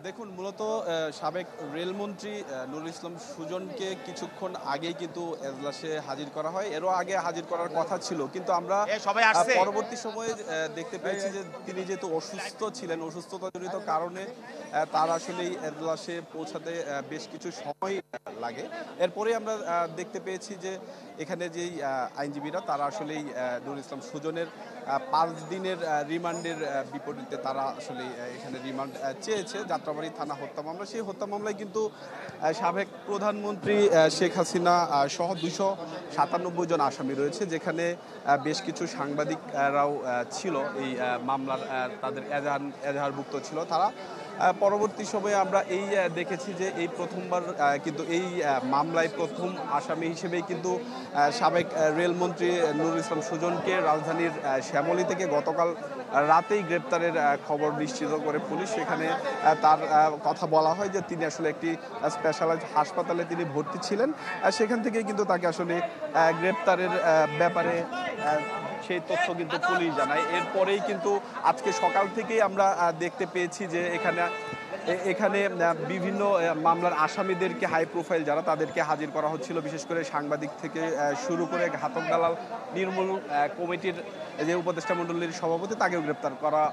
দেখুন মূলত সাবেক রেলমন্ত্রী নুরুল ইসলাম সুজনকে কিছুক্ষণ আগেই কিন্তু এজলাসে হাজির করা হয়। এরও আগে হাজির করার কথা ছিল, কিন্তু আমরা পরবর্তী সময়ে দেখতে পেয়েছি যে তিনি যেহেতু অসুস্থ ছিলেন, অসুস্থতাজনিত কারণে তার আসলেই এজলাসে পৌঁছাতে বেশ কিছু সময় লাগে। এরপরে আমরা দেখতে পেয়েছি যে এখানে যেই আইনজীবীরা তারা আসলেই নুরুল ইসলাম সুজনের 5 দিনের রিমান্ডের বিপরীতে তারা আসলে এখানে রিমান্ড চেয়েছে। যাত্রাবাড়ি থানা হত্যা মামলা, সেই হত্যা মামলায় কিন্তু সাবেক প্রধানমন্ত্রী শেখ হাসিনা সহ 297 জন আসামি রয়েছে, যেখানে বেশ কিছু সাংবাদিকরাও ছিল এই মামলার, তাদের এজাহারভুক্ত ছিল তারা। পরবর্তী সময়ে আমরা এই দেখেছি যে এই প্রথমবার কিন্তু এই মামলায় প্রথম আসামি হিসেবেই কিন্তু সাবেক রেলমন্ত্রী নুরুল ইসলাম সুজনকে রাজধানীর শ্যামলী থেকে গতকাল রাতেই গ্রেপ্তারের খবর নিশ্চিত করে পুলিশ। সেখানে তার কথা বলা হয় যে তিনি আসলে একটি স্পেশালাইজড হাসপাতালে তিনি ভর্তি ছিলেন। সেখান থেকেই কিন্তু তাকে আসলে গ্রেপ্তারের ব্যাপারে সেই তথ্য কিন্তু পুলিশ জানায়। এরপরেই কিন্তু আজকে সকাল থেকেই আমরা দেখতে পেয়েছি যে এখানে বিভিন্ন মামলার আসামিদেরকে, হাই প্রোফাইল যারা, তাদেরকে হাজির করা হচ্ছিল। বিশেষ করে সাংবাদিক থেকে শুরু করে ঘাতক দালাল নির্মূল কমিটির যে উপদেষ্টা মণ্ডলীর সভাপতি, তাকেও গ্রেপ্তার করা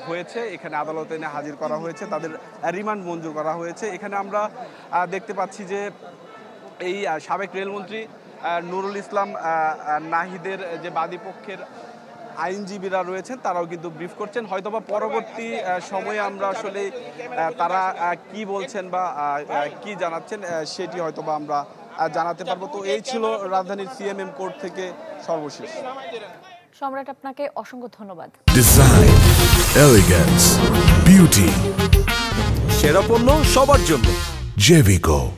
হয়েছে। এখানে আদালতে এনে হাজির করা হয়েছে, তাদের রিমান্ড মঞ্জুর করা হয়েছে। এখানে আমরা দেখতে পাচ্ছি যে এই সাবেক রেলমন্ত্রী নুরুল ইসলাম নাহিদের যে বাদীপক্ষের আইনজীবীরা রয়েছেন তারাও কিন্তু ব্রিফ করছেন। হয়তোবা পরবর্তী সময়ে আমরা আসলে তারা কি বলছেন বা কি জানাচ্ছেন সেটি হয়তোবা আমরা জানাতে পারবো। তো এই ছিল রাজধানীর সিএমএম কোর্ট থেকে সর্বশেষ। সম্রাট, আপনাকে অসংখ্য ধন্যবাদ। ডিজাইন, এলিগেন্স, বিউটি, সেরা পণ্য সবার জন্য জেভিকো।